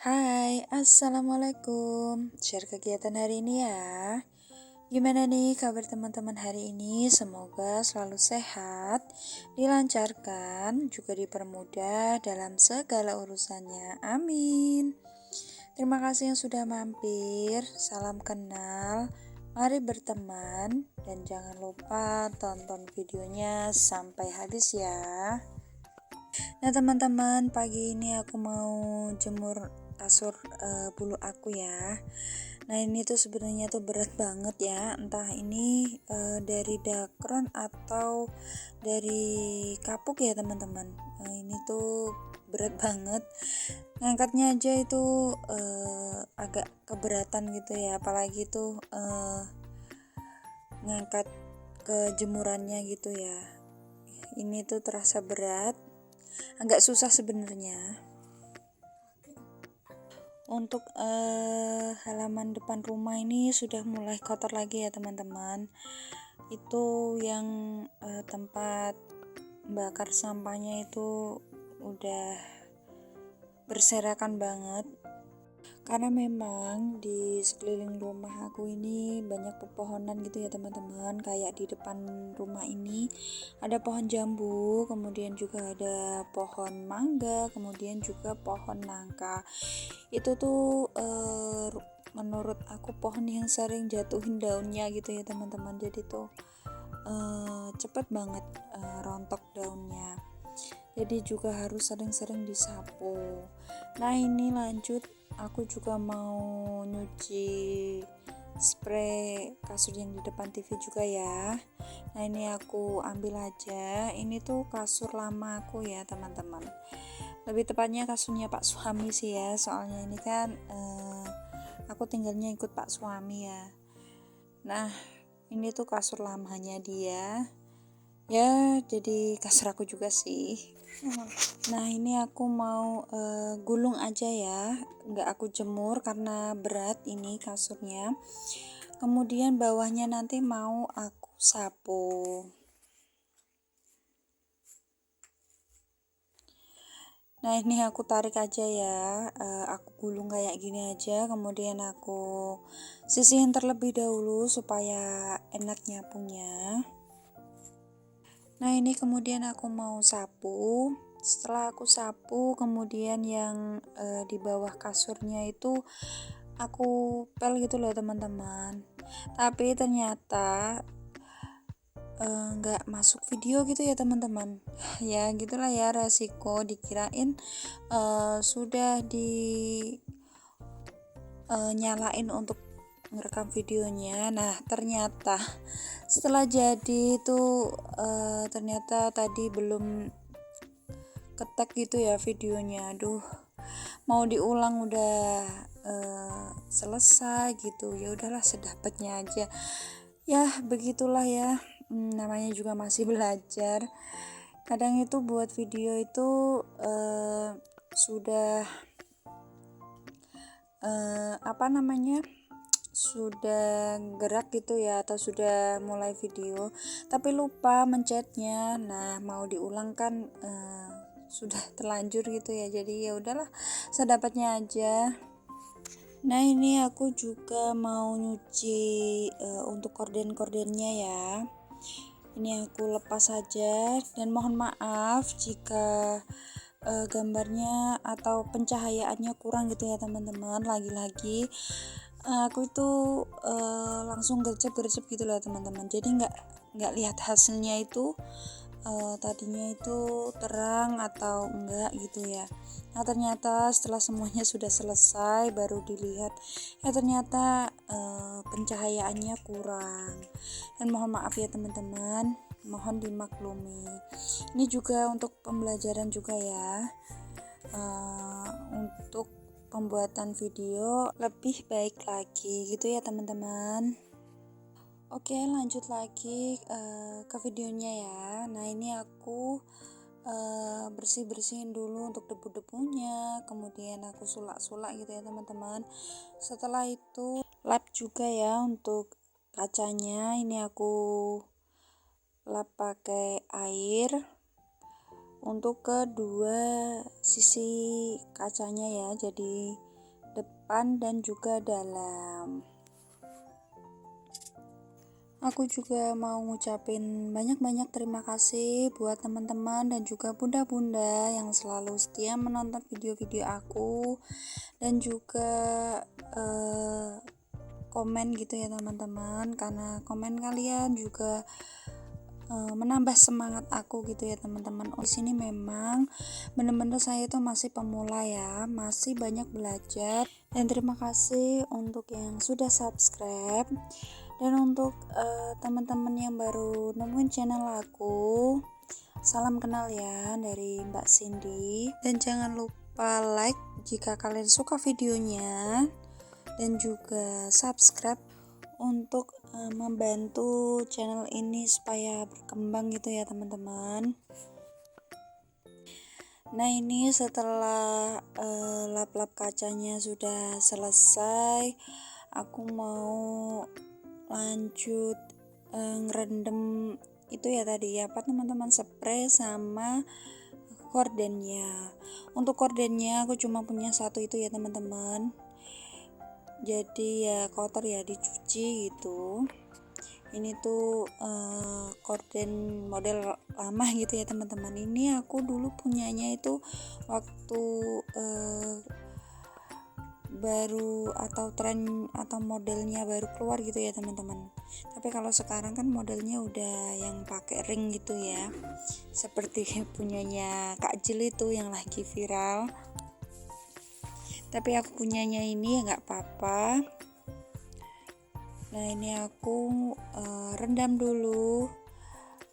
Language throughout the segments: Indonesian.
Hai, Assalamualaikum. Share kegiatan hari ini ya. Gimana nih kabar teman-teman hari ini? Semoga selalu sehat, dilancarkan, juga dipermudah dalam segala urusannya. Amin. Terima kasih yang sudah mampir. Salam kenal. Mari berteman dan jangan lupa tonton videonya sampai habis ya. Nah teman-teman, pagi ini aku mau jemur kasur bulu aku ya. Nah ini tuh sebenarnya tuh berat banget ya, entah ini dari dakron atau dari kapuk ya teman-teman. Ini tuh berat banget. Ngangkatnya aja itu agak keberatan gitu ya, apalagi tuh ngangkat ke jemurannya gitu ya. Ini tuh terasa berat. Agak susah sebenarnya. Untuk halaman depan rumah ini sudah mulai kotor lagi ya teman-teman. Itu yang tempat bakar sampahnya itu udah berserakan banget. Karena memang di sekeliling rumah aku ini banyak pepohonan gitu ya teman-teman. Kayak di depan rumah ini ada pohon jambu, kemudian juga ada pohon mangga, kemudian juga pohon nangka. Itu tuh menurut aku pohon yang sering jatuhin daunnya gitu ya teman-teman. Jadi tuh cepet banget rontok daunnya. Jadi juga harus sering-sering disapu. Nah ini lanjut, aku juga mau nyuci spray kasur yang di depan TV juga ya. Nah ini aku ambil aja. Ini tuh kasur lama aku ya teman-teman. Lebih tepatnya kasurnya Pak suami sih ya. Soalnya ini kan aku tinggalnya ikut Pak suami ya. Nah ini tuh kasur lamanya dia. Ya jadi kasur aku juga sih. Nah ini aku mau gulung aja ya, nggak aku jemur karena berat ini kasurnya. Kemudian bawahnya nanti mau aku sapu. Nah ini aku tarik aja ya, aku gulung kayak gini aja. Kemudian aku sisihin terlebih dahulu supaya enak nyapunya. Nah ini kemudian aku mau sapu. Setelah aku sapu, kemudian yang di bawah kasurnya itu aku pel gitu loh teman-teman. Tapi ternyata nggak masuk video gitu ya teman-teman. Ya gitulah ya, resiko dikirain sudah nyalain untuk ngerekam videonya. Nah ternyata setelah jadi itu ternyata tadi belum ketek gitu ya videonya. Aduh, mau diulang udah selesai gitu. Ya udahlah sedapatnya aja. Ya begitulah ya. Namanya juga masih belajar. Kadang itu buat video itu sudah sudah gerak gitu ya, atau sudah mulai video tapi lupa mencetnya. Nah mau diulang kan sudah terlanjur gitu ya, jadi ya udahlah sedapatnya aja. Nah ini aku juga mau nyuci untuk korden-kordennya ya. Ini aku lepas saja dan mohon maaf jika gambarnya atau pencahayaannya kurang gitu ya teman-teman. Lagi-lagi aku itu langsung gercep-gercep gitu loh teman-teman. Jadi nggak lihat hasilnya itu tadinya itu terang atau enggak gitu ya. Nah ternyata setelah semuanya sudah selesai baru dilihat ya ternyata pencahayaannya kurang. Dan mohon maaf ya teman-teman, mohon dimaklumi. Ini juga untuk pembelajaran juga ya, untuk pembuatan video lebih baik lagi gitu ya teman-teman. Oke lanjut lagi ke videonya ya. Nah ini aku bersih-bersihin dulu untuk debu-debunya, kemudian aku sulak-sulak gitu ya teman-teman. Setelah itu lap juga ya untuk kacanya. Ini aku lap pakai air untuk kedua sisi kacanya ya. Jadi depan dan juga dalam. Aku juga mau ngucapin banyak-banyak terima kasih buat teman-teman dan juga bunda-bunda yang selalu setia menonton video-video aku dan juga komen gitu ya teman-teman, karena komen kalian juga menambah semangat aku gitu ya teman-teman. Di sini memang bener-bener saya itu masih pemula ya, masih banyak belajar, dan terima kasih untuk yang sudah subscribe. Dan untuk teman-teman yang baru nemuin channel aku, salam kenal ya dari Mbak Cindy. Dan jangan lupa like jika kalian suka videonya, dan juga subscribe untuk membantu channel ini supaya berkembang gitu ya teman-teman. Nah, ini setelah lap-lap kacanya sudah selesai, aku mau lanjut ngerendam itu ya tadi ya apa teman-teman, spray sama kordennya. Untuk kordennya aku cuma punya satu itu ya teman-teman, jadi ya kotor ya, dicuci gitu. Ini tuh korden model lama gitu ya teman-teman. Ini aku dulu punyanya itu waktu baru atau tren atau modelnya baru keluar gitu ya teman-teman. Tapi kalau sekarang kan modelnya udah yang pakai ring gitu ya, seperti punyanya Kak Jil itu yang lagi viral. Tapi aku punyanya ini ya nggak apa-apa. Nah, ini aku rendam dulu,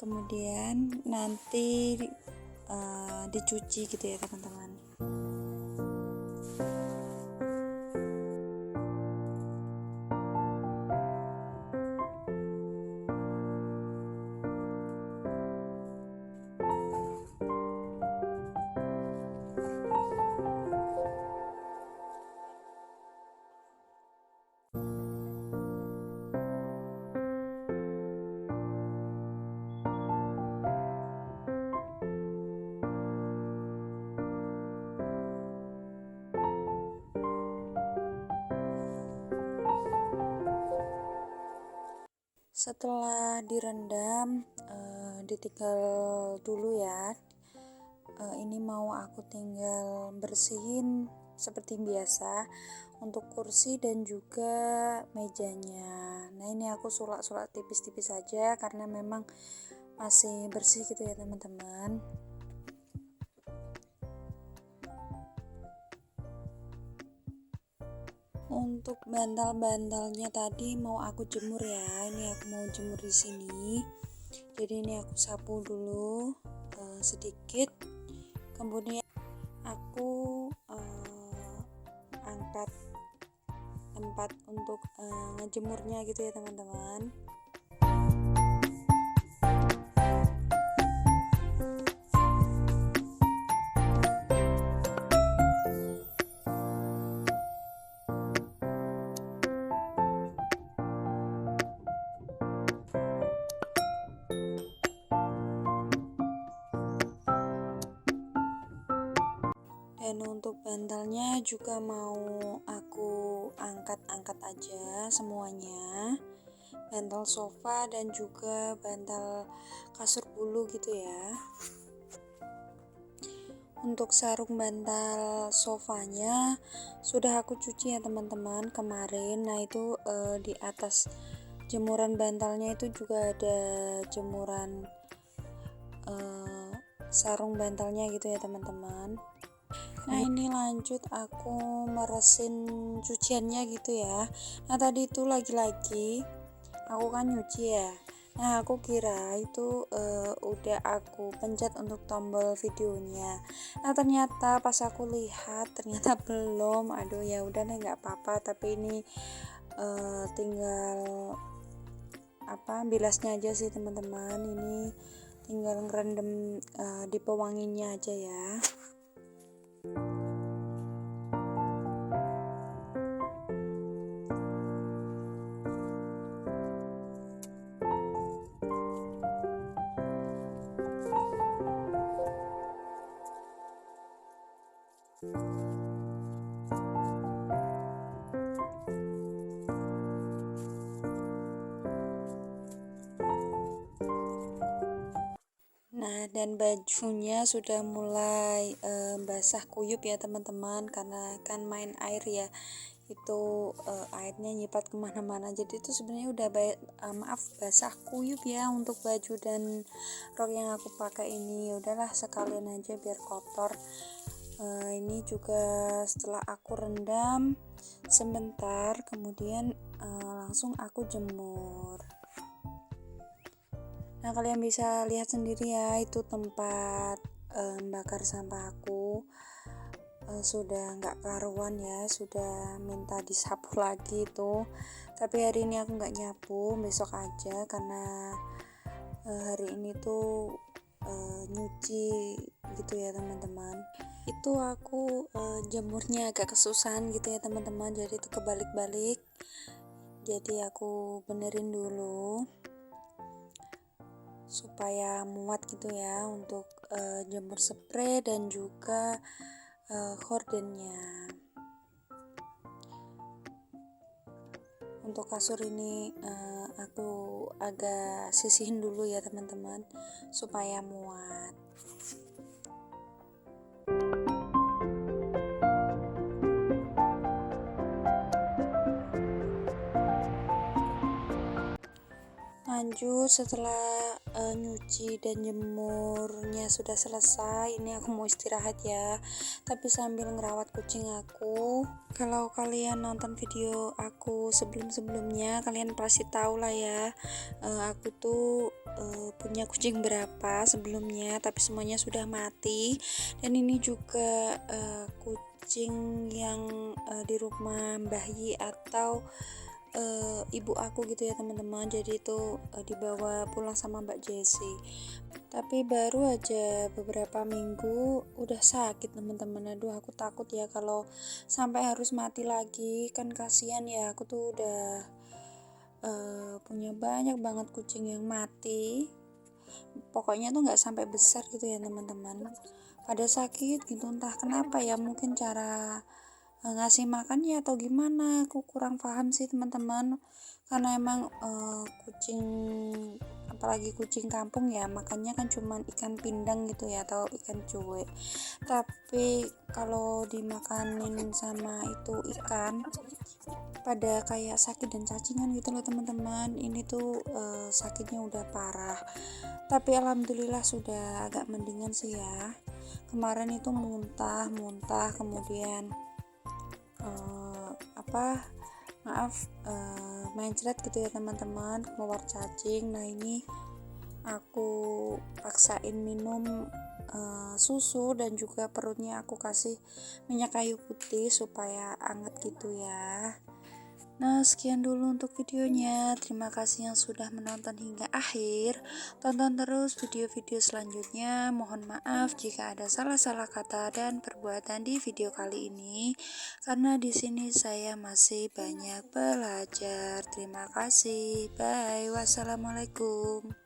kemudian nanti dicuci gitu ya teman-teman. Setelah direndam, ditinggal dulu ya. Ini mau aku tinggal bersihin seperti biasa untuk kursi dan juga mejanya. Nah, ini aku sulak-sulak tipis-tipis saja karena memang masih bersih gitu ya teman-teman. Untuk bantal-bantalnya tadi mau aku jemur ya. Ini aku mau jemur di sini. Jadi ini aku sapu dulu sedikit. Kemudian aku angkat tempat untuk ngejemurnya gitu ya teman-teman. Dan untuk bantalnya juga mau aku angkat-angkat aja semuanya, bantal sofa dan juga bantal kasur bulu gitu ya. Untuk sarung bantal sofanya sudah aku cuci ya teman-teman kemarin. Nah, itu di atas jemuran bantalnya itu juga ada jemuran sarung bantalnya gitu ya teman-teman. Nah, ini lanjut aku meresin cuciannya gitu ya. Nah, tadi itu lagi-lagi aku kan nyuci ya. Nah, aku kira itu udah aku pencet untuk tombol videonya. Nah, ternyata pas aku lihat ternyata belum. Aduh, ya udah deh, nggak apa-apa. Tapi ini tinggal bilasnya aja sih teman-teman. Ini tinggal ngerendam di pewanginya aja ya. dan bajunya sudah mulai basah kuyup ya teman-teman, karena kan main air ya, itu airnya nyipat kemana-mana, jadi itu sebenarnya udah basah kuyup ya untuk baju dan rok yang aku pakai ini. Udahlah sekalian aja biar kotor. Ini juga setelah aku rendam sebentar, kemudian langsung aku jemur. Nah, kalian bisa lihat sendiri ya, itu tempat bakar sampah aku sudah nggak karuan ya, sudah minta disapu lagi itu. Tapi hari ini aku nggak nyapu, besok aja, karena hari ini tuh nyuci gitu ya teman-teman. Itu aku jemurnya agak kesusahan gitu ya teman-teman, jadi itu kebalik-balik. Jadi aku benerin dulu supaya muat gitu ya untuk jemur spray dan juga hordennya. Untuk kasur ini aku agak sisihin dulu ya teman-teman supaya muat. Lanjut setelah nyuci dan jemurnya sudah selesai, ini aku mau istirahat ya, tapi sambil ngerawat kucing aku. Kalau kalian nonton video aku sebelum-sebelumnya, kalian pasti tahu lah ya, aku tuh punya kucing berapa sebelumnya, tapi semuanya sudah mati. Dan ini juga kucing yang di rumah Mbah Yi atau ibu aku gitu ya teman-teman. Jadi itu dibawa pulang sama Mbak Jessie, tapi baru aja beberapa minggu udah sakit teman-teman. Aduh, aku takut ya kalau sampai harus mati lagi, kan kasihan ya. Aku tuh udah punya banyak banget kucing yang mati, pokoknya tuh nggak sampai besar gitu ya teman-teman, pada sakit gitu, entah kenapa ya, mungkin cara ngasih makannya atau gimana, aku kurang paham sih teman-teman. Karena emang kucing, apalagi kucing kampung ya, makannya kan cuman ikan pindang gitu ya atau ikan cuek. Tapi kalau dimakanin sama itu ikan, pada kayak sakit dan cacingan gitu loh teman-teman. Ini tuh sakitnya udah parah, tapi alhamdulillah sudah agak mendingan sih ya. Kemarin itu muntah kemudian mencret gitu ya teman-teman, keluar cacing. Nah, ini aku paksain minum susu dan juga perutnya aku kasih minyak kayu putih supaya anget gitu ya. Nah, sekian dulu untuk videonya. Terima kasih yang sudah menonton hingga akhir. Tonton terus video-video selanjutnya. Mohon maaf jika ada salah-salah kata dan perbuatan di video kali ini, karena di sini saya masih banyak belajar. Terima kasih. Bye. Wassalamualaikum.